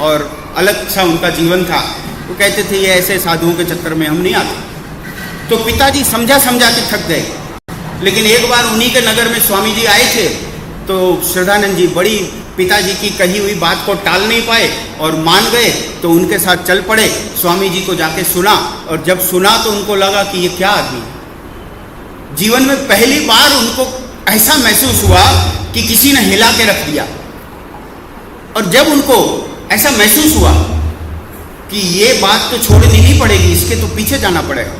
और अलग सा उनका जीवन था। वो कहते थे ये ऐसे साधुओं के चक्कर में हम नहीं आते। तो पिताजी समझा समझा के थक गए। लेकिन एक बार उन्हीं के नगर में स्वामी जी आए थे, तो श्रद्धानंद जी बड़ी पिताजी की कही हुई बात को टाल नहीं पाए और मान गए। तो उनके साथ चल पड़े, स्वामी जी को जाके सुना, और जब सुना तो उनको लगा कि ये क्या आदमी है। जीवन में पहली बार उनको ऐसा महसूस हुआ कि किसी ने हिला के रख दिया। और जब उनको ऐसा महसूस हुआ कि ये बात तो छोड़नी नहीं पड़ेगी, इसके तो पीछे जाना पड़ेगा,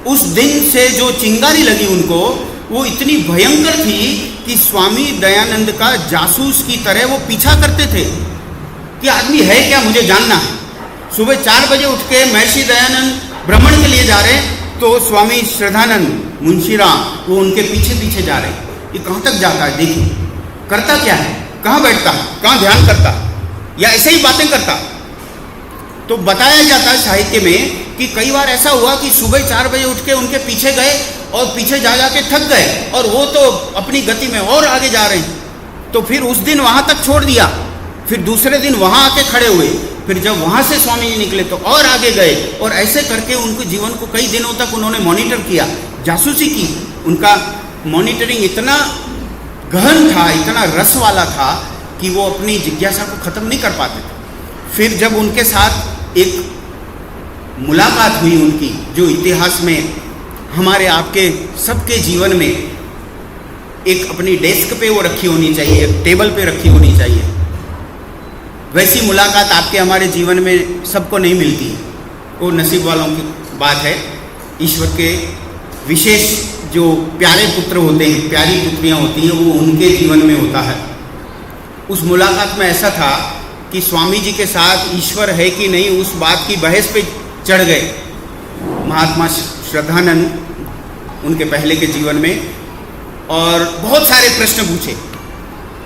उस दिन से जो चिंगारी लगी उनको वो इतनी भयंकर थी कि स्वामी दयानंद का जासूस की तरह वो पीछा करते थे कि आदमी है क्या, मुझे जानना है। सुबह 4 बजे उठ के महर्षि दयानंद भ्रमण के लिए जा रहे, तो स्वामी श्रद्धानंद मुंशीराम वो उनके पीछे पीछे जा रहे। ये कहाँ तक जाता है, देखिए करता क्या है, कहाँ बैठता है, कहाँ ध्यान करता है, या ऐसे ही बातें करता। तो बताया जाता है साहित्य में कि कई बार ऐसा हुआ कि सुबह 4 बजे उठ के उनके पीछे गए और पीछे जा जा के थक गए, और वो तो अपनी गति में और आगे जा रहे हैं। तो फिर उस दिन वहाँ तक छोड़ दिया, फिर दूसरे दिन वहाँ आके खड़े हुए, फिर जब वहाँ से स्वामी जी निकले तो और आगे गए, और ऐसे करके उनके जीवन को कई दिनों तक उन्होंने मॉनिटर किया, जासूसी की। उनका मॉनिटरिंग इतना गहन था, इतना रस वाला था कि वो अपनी जिज्ञासा को ख़त्म नहीं कर पाते थे। फिर जब उनके साथ एक मुलाकात हुई उनकी, जो इतिहास में हमारे आपके सबके जीवन में एक अपनी डेस्क पे वो रखी होनी चाहिए, एक टेबल पे रखी होनी चाहिए, वैसी मुलाकात आपके हमारे जीवन में सबको नहीं मिलती। वो नसीब वालों की बात है। ईश्वर के विशेष जो प्यारे पुत्र होते हैं, प्यारी पुत्रियाँ होती हैं, वो उनके जीवन में होता है। उस मुलाकात में ऐसा था कि स्वामी जी के साथ ईश्वर है कि नहीं, उस बात की बहस पे चढ़ गए महात्मा श्रद्धानंद उनके पहले के जीवन में, और बहुत सारे प्रश्न पूछे।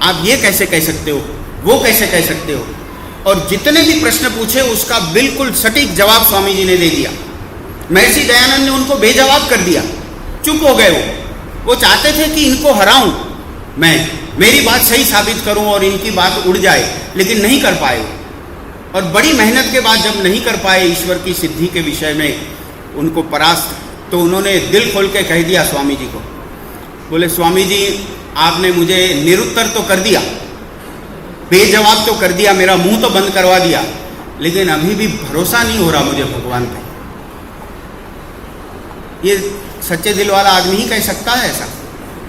आप ये कैसे कह सकते हो, वो कैसे कह सकते हो, और जितने भी प्रश्न पूछे उसका बिल्कुल सटीक जवाब स्वामी जी ने दे दिया। महर्षि दयानंद ने उनको बेजवाब कर दिया, चुप हो गए। वो चाहते थे कि इनको हराऊं मैं, मेरी बात सही साबित करूं और इनकी बात उड़ जाए, लेकिन नहीं कर पाए। और बड़ी मेहनत के बाद जब नहीं कर पाए ईश्वर की सिद्धि के विषय में उनको परास्त, तो उन्होंने दिल खोल के कह दिया स्वामी जी को। बोले स्वामी जी, आपने मुझे निरुत्तर तो कर दिया, बेजवाब तो कर दिया, मेरा मुंह तो बंद करवा दिया, लेकिन अभी भी भरोसा नहीं हो रहा मुझे भगवान पे। ये सच्चे दिल वाला आदमी ही कह सकता है ऐसा,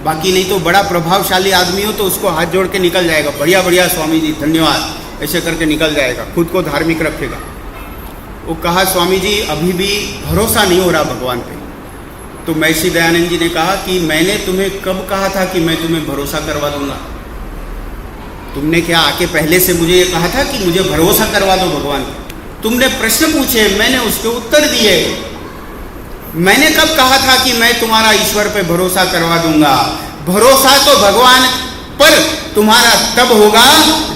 बाकी नहीं तो बड़ा प्रभावशाली आदमी हो तो उसको हाथ जोड़ के निकल जाएगा, बढ़िया बढ़िया स्वामी जी धन्यवाद, ऐसे करके निकल जाएगा, खुद को धार्मिक रखेगा। वो कहा स्वामी जी अभी भी भरोसा नहीं हो रहा भगवान पे। तो महर्षि दयानंद जी ने कहा कि मैंने तुम्हें कब कहा था कि मैं तुम्हें भरोसा करवा दूंगा? तुमने क्या आके पहले से मुझे ये कहा था कि मुझे भरोसा करवा दो भगवान पे? तुमने प्रश्न पूछे, मैंने उसके उत्तर दिए। मैंने कब कहा था कि मैं तुम्हारा ईश्वर पे भरोसा करवा दूंगा? भरोसा तो भगवान पर तुम्हारा तब होगा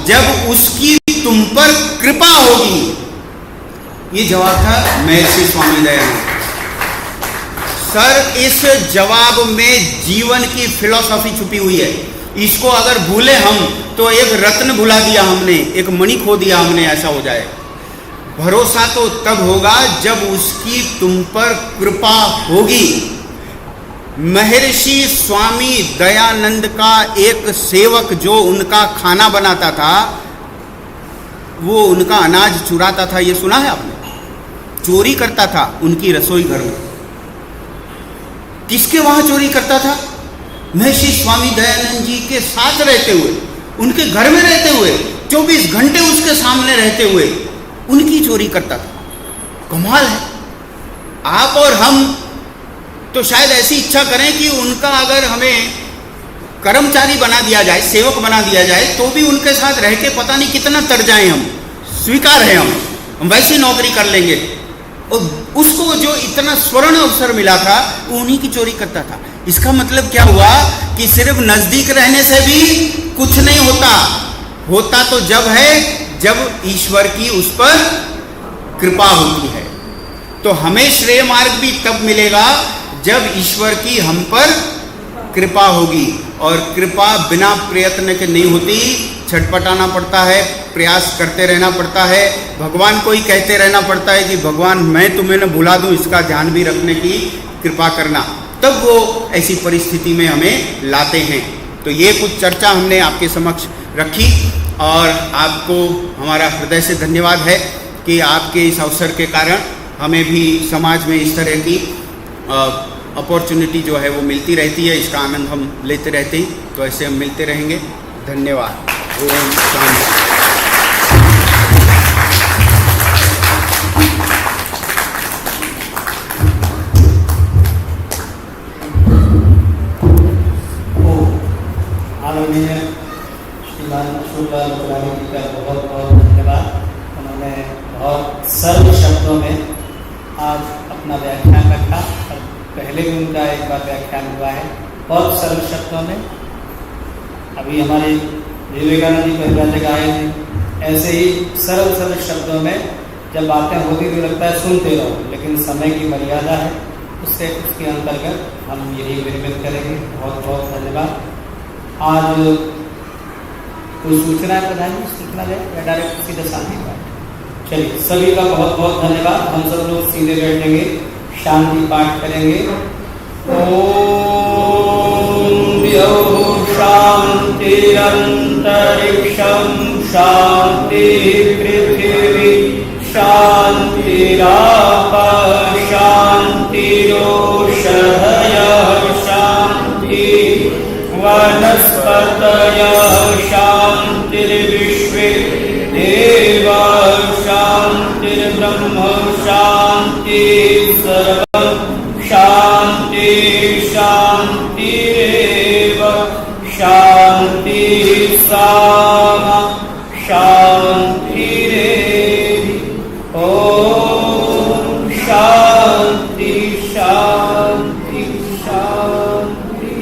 जब उसकी तुम पर कृपा होगी। ये जवाब था महर्षि स्वामी दयानंद। सर, इस जवाब में जीवन की फिलॉसफी छुपी हुई है। इसको अगर भूले हम तो एक रत्न भुला दिया हमने, एक मणि खो दिया हमने, ऐसा हो जाए। भरोसा तो तब होगा जब उसकी तुम पर कृपा होगी। महर्षि स्वामी दयानंद का एक सेवक जो उनका खाना बनाता था, वो उनका अनाज चुराता था, ये सुना है आपने? चोरी करता था उनकी रसोई घर में। किसके वहां चोरी करता था? महर्षि स्वामी दयानंद जी के साथ रहते हुए, उनके घर में रहते हुए, 24 घंटे उसके सामने रहते हुए उनकी चोरी करता था। कमाल है। आप और हम तो शायद ऐसी इच्छा करें कि उनका अगर हमें कर्मचारी बना दिया जाए, सेवक बना दिया जाए, तो भी उनके साथ रह के पता नहीं कितना तर जाएं हम, स्वीकार है हम, हम वैसी नौकरी कर लेंगे। और उसको जो इतना स्वर्ण अवसर मिला था वो उन्हीं की चोरी करता था। इसका मतलब क्या हुआ कि सिर्फ नजदीक रहने से भी कुछ नहीं होता, होता तो जब है जब ईश्वर की उस पर कृपा होती है। तो हमें श्रेय मार्ग भी तब मिलेगा जब ईश्वर की हम पर कृपा होगी, और कृपा बिना प्रयत्न के नहीं होती, छटपटाना पड़ता है, प्रयास करते रहना पड़ता है, भगवान को ही कहते रहना पड़ता है कि भगवान मैं तुम्हें न भुला दूं, इसका ध्यान भी रखने की कृपा करना, तब वो ऐसी परिस्थिति में हमें लाते हैं। तो ये कुछ चर्चा हमने आपके समक्ष रखी, और आपको हमारा हृदय से धन्यवाद है कि आपके इस अवसर के कारण हमें भी समाज में इस तरह की अपॉर्चुनिटी जो है वो मिलती रहती है, इसका आनंद हम लेते रहते हैं। तो ऐसे हम मिलते रहेंगे। धन्यवाद। ओम शांति। आदरणीय श्रीमान अशोकलाल लोकरानी जी का बहुत बहुत धन्यवाद। उन्होंने बहुत सरल शब्दों में आज अपना व्याख्यान रखा, और पहले भी उनका एक बार व्याख्यान हुआ है बहुत सरल शब्दों में। अभी हमारे विवेकानंद जी पहला जगह आए थे, ऐसे ही सरल सरल शब्दों में जब बातें होती तो लगता है सुनते रहो, लेकिन समय की मर्यादा है, उससे उसके अंतर्गत हम यही विनिमय करेंगे। बहुत बहुत धन्यवाद। आज कोई सूचना है प्रधान जी, सूचना दें या डायरेक्ट सीधे शांति पाठ? चलिए, सभी का बहुत बहुत धन्यवाद। हम सब लोग सीधे बैठेंगे, शांति पाठ करेंगे। ओम द्यौः शान्तिरन्तरिक्षं शान्ति पृथिवी शान्तिरापः शान्तिरोषधयः शान्ति वनस्पतयः शान्तिर्विश्वे देवाः शान्तिर्ब्रह्म शान्ति सर्वं शान्ति शान्तिरेव शान्ति सामा शान्तिरेधि। ओम शान्ति शान्ति शान्ति।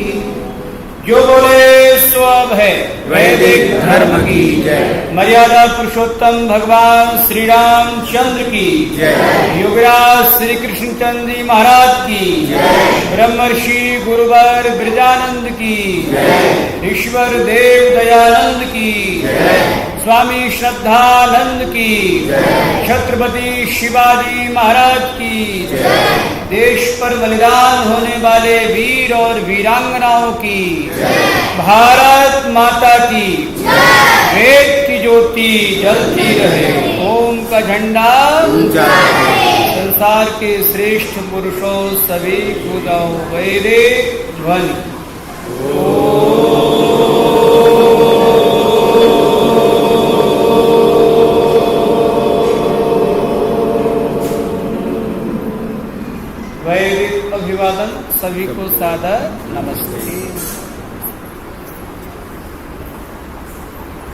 जो बोले सो अब है वैदिक धर्म की जय। मर्यादा पुरुषोत्तम भगवान श्री रामचंद्र की जय। युवराज श्री कृष्ण चंद्र जी महाराज की जय। ब्रह्मर्षि गुरुवर ब्रजानंद की जय। ईश्वर देव दयानंद की जय। स्वामी श्रद्धानंद की जय। छत्रपति शिवाजी महाराज की जय। देश पर बलिदान होने वाले वीर और वीरांगनाओं की जय। भारत माता की वेद की ज्योति जलती रहे। ओम का झंडा ऊंचा रहे। संसार के श्रेष्ठ पुरुषों सभी को दो वैदिक ध्वनि। वैदिक अभिवादन सभी को सादर नमस्ते।